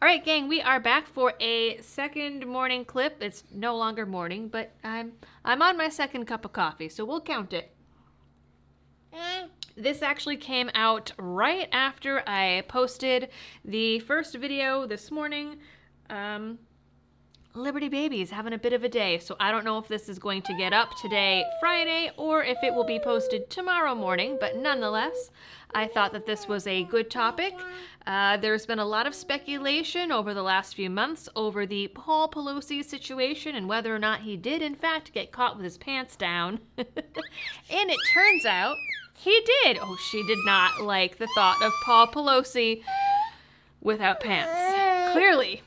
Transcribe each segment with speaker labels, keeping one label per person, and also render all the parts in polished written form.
Speaker 1: All right, gang, we are back for a second morning clip. It's no longer morning, but I'm on my second cup of coffee, so we'll count it. This actually came out right after I posted the first video this morning. Liberty Baby's having a bit of a day, so I don't know if this is going to get up today, Friday, or if it will be posted tomorrow morning, but nonetheless, I thought that this was a good topic. There's been a lot of speculation over the last few months over the Paul Pelosi situation and whether or not he did, in fact, get caught with his pants down. And it turns out he did. Oh, she did not like the thought of Paul Pelosi without pants. Clearly.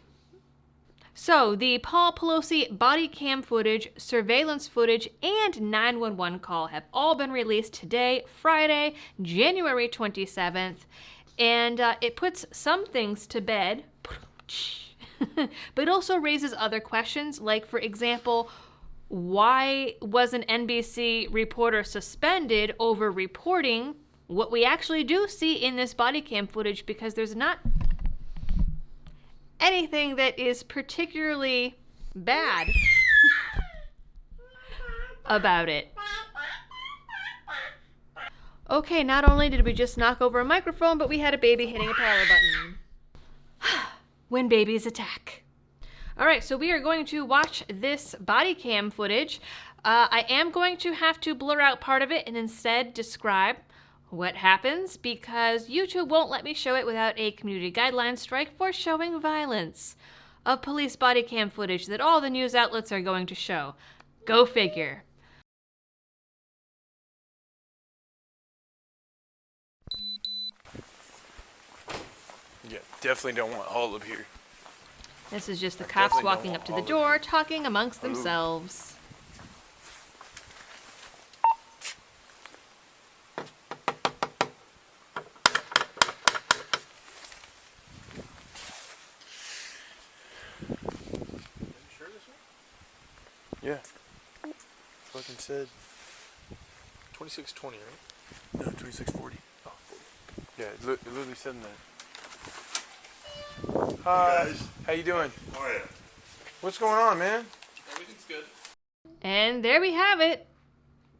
Speaker 1: So, the Paul Pelosi body cam footage, surveillance footage, and 911 call have all been released today, Friday, January 27th, and it puts some things to bed, but also raises other questions, like, for example, why was an NBC reporter suspended over reporting what we actually do see in this body cam footage, because there's not anything that is particularly bad about it. Okay, not only did we just knock over a microphone, but we had a baby hitting a power button. When babies attack. All right, so we are going to watch this body cam footage. I am going to have to blur out part of it and instead describe what happens, because YouTube won't let me show it without a community guideline strike for showing violence of police body cam footage that all the news outlets are going to show. Go figure.
Speaker 2: Yeah, definitely don't want all of here.
Speaker 1: This is just the cops walking up to the door, talking amongst themselves.
Speaker 2: Yeah. Fucking said 2620, right? No, 2640. Oh, 40. Yeah, it literally said that. Hi.
Speaker 3: Hey guys.
Speaker 2: How you doing?
Speaker 3: How are you?
Speaker 2: What's going on, man?
Speaker 3: Everything's good.
Speaker 1: And there we have it.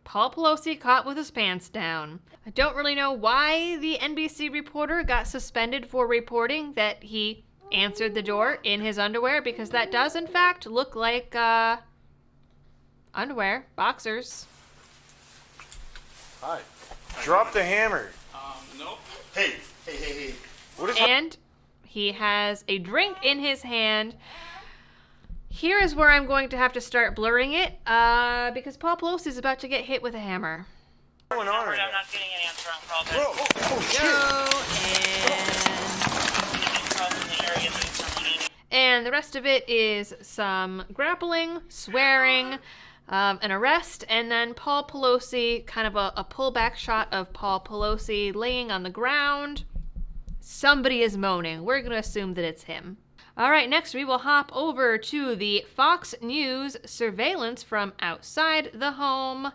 Speaker 1: Paul Pelosi caught with his pants down. I don't really know why the NBC reporter got suspended for reporting that he answered the door in his underwear, because that does in fact look like underwear, boxers.
Speaker 2: Hi. Drop the hammer.
Speaker 3: Nope. Hey.
Speaker 2: What is
Speaker 1: And he has a drink in his hand. Here is where I'm going to have to start blurring it, because Paul Pelosi is about to get hit with a hammer.
Speaker 2: going on right
Speaker 4: I'm
Speaker 2: now?
Speaker 4: not getting an answer on call back.
Speaker 2: Bro,
Speaker 1: And the rest of it is some grappling, swearing, an arrest, and then Paul Pelosi, kind of a pullback shot of Paul Pelosi laying on the ground. Somebody is moaning. We're going to assume that it's him. All right, next we will hop over to the Fox News surveillance from outside the home.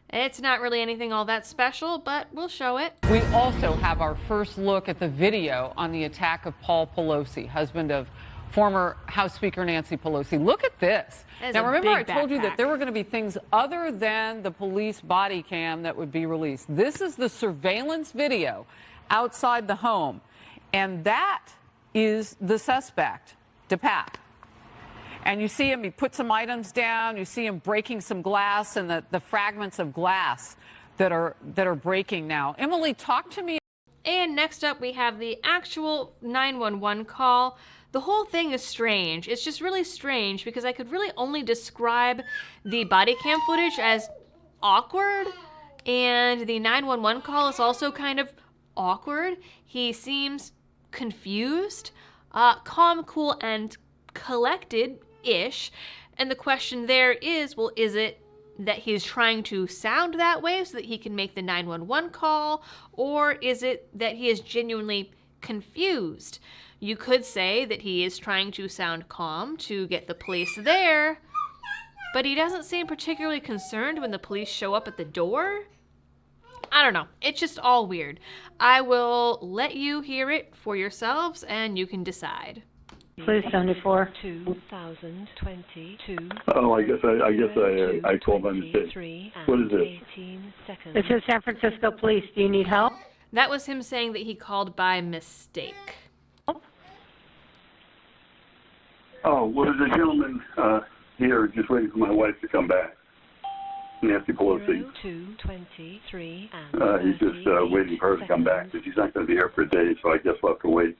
Speaker 1: It's not really anything all that special, but we'll show it.
Speaker 5: We also have our first look at the video on the attack of Paul Pelosi, husband of former House Speaker Nancy Pelosi. Look at this. Now, remember I told you that there were going to be things other than the police body cam that would be released. This is the surveillance video outside the home, and that is the suspect, DePac. And you see him, he put some items down, you see him breaking some glass, and the fragments of glass that are breaking now. Emily, talk to me.
Speaker 1: And next up, we have the actual 911 call. The whole thing is strange. It's just really strange because I could really only describe the body cam footage as awkward, and the 911 call is also kind of awkward. He seems confused, calm, cool, and collected-ish. And the question there is, well, is it that he's trying to sound that way so that he can make the 911 call, or is it that he is genuinely confused? You could say that he is trying to sound calm to get the police there, but he doesn't seem particularly concerned when the police show up at the door. I don't know. It's just all weird. I will let you hear it for yourselves and you can decide.
Speaker 4: Please 74.
Speaker 6: 2022.
Speaker 2: Oh, I guess I called by mistake. What is this?
Speaker 4: This is San Francisco Police. Do you need help?
Speaker 1: That was him saying that he called by mistake.
Speaker 2: Oh, well, there's a gentleman here just waiting for my wife to come back. Nancy Pelosi.
Speaker 6: 223
Speaker 2: He's just waiting for her to come back, but she's not going to be here for a day, so I guess we'll have to wait.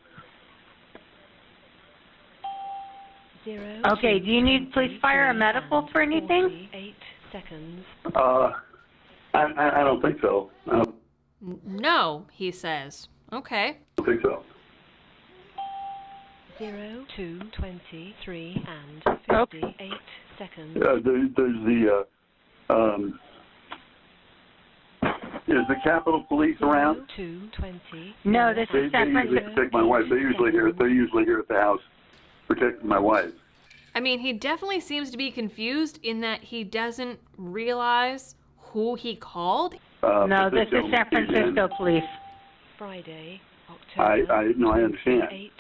Speaker 4: Okay, do you need police, fire, or medical for anything?
Speaker 6: 8 seconds.
Speaker 2: I don't think so. I don't
Speaker 1: No, he says. Okay.
Speaker 2: think so.
Speaker 6: 223 and 58 seconds.
Speaker 2: There's the is the Capitol Police around?
Speaker 6: 220.
Speaker 4: No, this
Speaker 2: They
Speaker 4: is San
Speaker 2: usually
Speaker 4: Francisco.
Speaker 2: protect my wife. They're usually here at the house protecting my wife.
Speaker 1: I mean, he definitely seems to be confused in that he doesn't realize who he called.
Speaker 4: No, this is San Francisco Police.
Speaker 6: Friday, October.
Speaker 2: I understand.
Speaker 6: 8,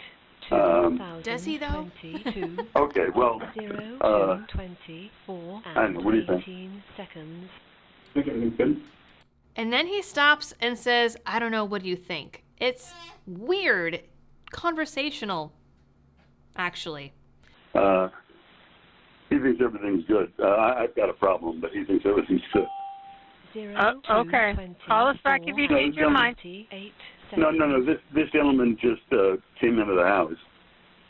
Speaker 1: Does he, though?
Speaker 6: 2022.
Speaker 2: Okay, well,
Speaker 6: 0224
Speaker 2: I don't know, what do you think?
Speaker 6: 18 seconds.
Speaker 2: think everything's good.
Speaker 1: And then he stops and says, I don't know, what do you think? It's weird. Conversational, actually.
Speaker 2: He thinks everything's good. I've got a problem, but he thinks everything's good.
Speaker 4: Okay. Call us back if you change your mind.
Speaker 2: No. This gentleman just came into the house,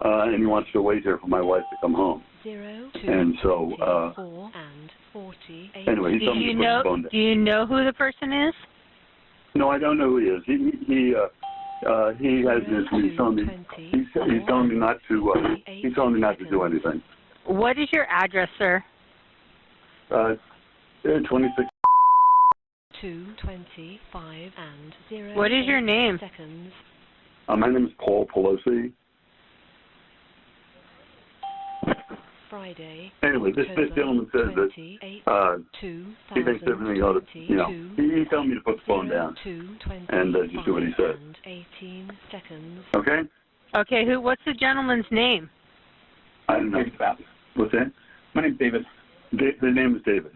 Speaker 2: and he wants to wait here for my wife to come home. And so, anyway, he told me to put the phone down.
Speaker 4: Do you know who the person is?
Speaker 2: No, I don't know who he is. He has this. He's telling me not to. He's telling me not to do anything.
Speaker 4: What is your address, sir?
Speaker 2: 26.
Speaker 6: 225 and 0.
Speaker 4: What is your name?
Speaker 6: Seconds.
Speaker 2: My name is Paul Pelosi.
Speaker 6: Friday.
Speaker 2: Anyway, this gentleman says that he thinks everything ought to, he's telling me to put the phone down and just do what he says.
Speaker 6: 18 seconds.
Speaker 2: Okay?
Speaker 4: Okay, what's the gentleman's name?
Speaker 2: I don't know. What's that?
Speaker 7: My name's David.
Speaker 2: The name is David.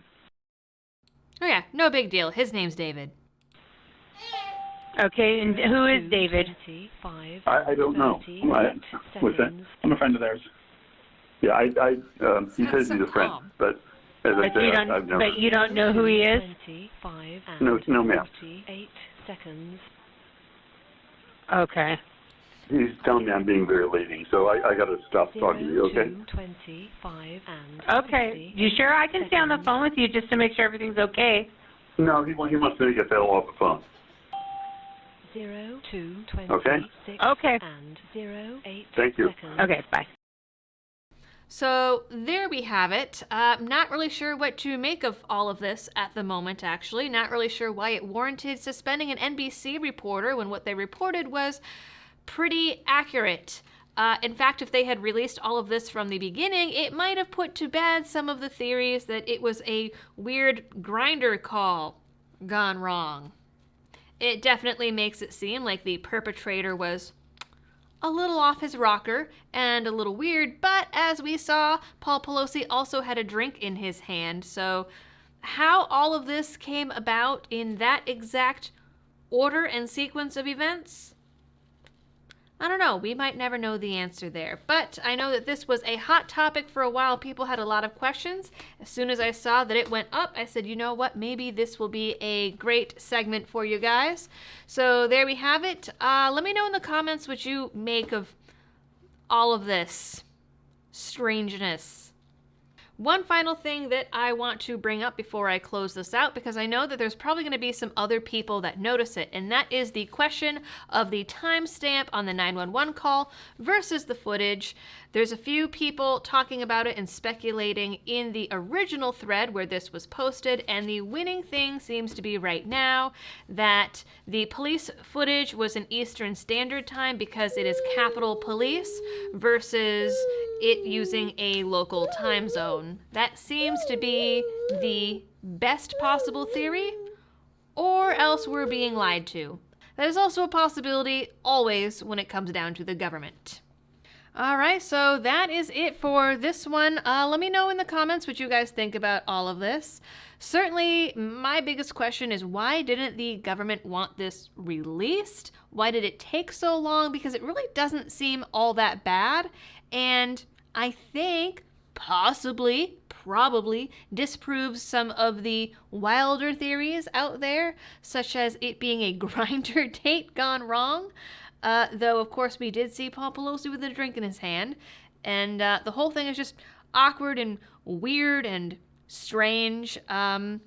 Speaker 1: Oh, yeah, no big deal. His name's David.
Speaker 4: Okay, and who is David?
Speaker 2: I don't know. What's that?
Speaker 7: I'm a friend of theirs.
Speaker 2: Yeah, he says he's a friend, but as I said, I've never.
Speaker 4: But you don't know who he is?
Speaker 2: No, ma'am.
Speaker 6: 48 seconds.
Speaker 4: Okay.
Speaker 2: He's telling me I'm being very leading, so I got to stop talking to you, okay?
Speaker 6: 25 and
Speaker 4: Okay. You sure I can stay on the phone with you just to make sure everything's okay?
Speaker 2: No, he wants me to get the hell off the phone.
Speaker 6: 0226
Speaker 4: Okay.
Speaker 6: and 08
Speaker 2: Thank you.
Speaker 6: seconds.
Speaker 4: Okay, bye.
Speaker 1: So there we have it. Not really sure what to make of all of this at the moment, actually. Not really sure why it warranted suspending an NBC reporter when what they reported was pretty accurate. In fact, if they had released all of this from the beginning, it might have put to bed some of the theories that it was a weird grinder call gone wrong. It definitely makes it seem like the perpetrator was a little off his rocker and a little weird, but as we saw, Paul Pelosi also had a drink in his hand, so how all of this came about in that exact order and sequence of events? I don't know. We might never know the answer there. But I know that this was a hot topic for a while. People had a lot of questions. As soon as I saw that it went up, I said, you know what? Maybe this will be a great segment for you guys. So there we have it. Let me know in the comments what you make of all of this strangeness. One final thing that I want to bring up before I close this out, because I know that there's probably going to be some other people that notice it, and that is the question of the timestamp on the 911 call versus the footage. There's a few people talking about it and speculating in the original thread where this was posted, and the winning thing seems to be right now that the police footage was in Eastern Standard Time because it is Capitol Police versus it using a local time zone. That seems to be the best possible theory, or else we're being lied to. That is also a possibility always when it comes down to the government. All right, so that is it for this one. Let me know in the comments what you guys think about all of this. Certainly, my biggest question is, why didn't the government want this released? Why did it take so long? Because it really doesn't seem all that bad. And I think probably disproves some of the wilder theories out there, such as it being a grinder date gone wrong. Though, of course, we did see Paul Pelosi with a drink in his hand. And the whole thing is just awkward and weird and strange. I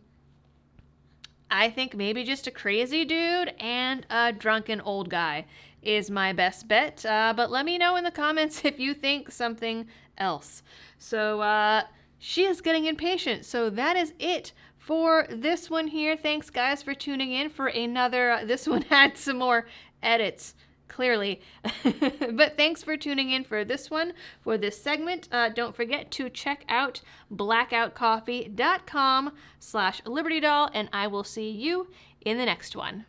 Speaker 1: think maybe just a crazy dude and a drunken old guy is my best bet. But let me know in the comments if you think something else. So she is getting impatient. So that is it for this one here. Thanks, guys, for tuning in for another. This one had some more edits, clearly. But thanks for tuning in for this one, for this segment. Don't forget to check out blackoutcoffee.com/libertydoll, and I will see you in the next one.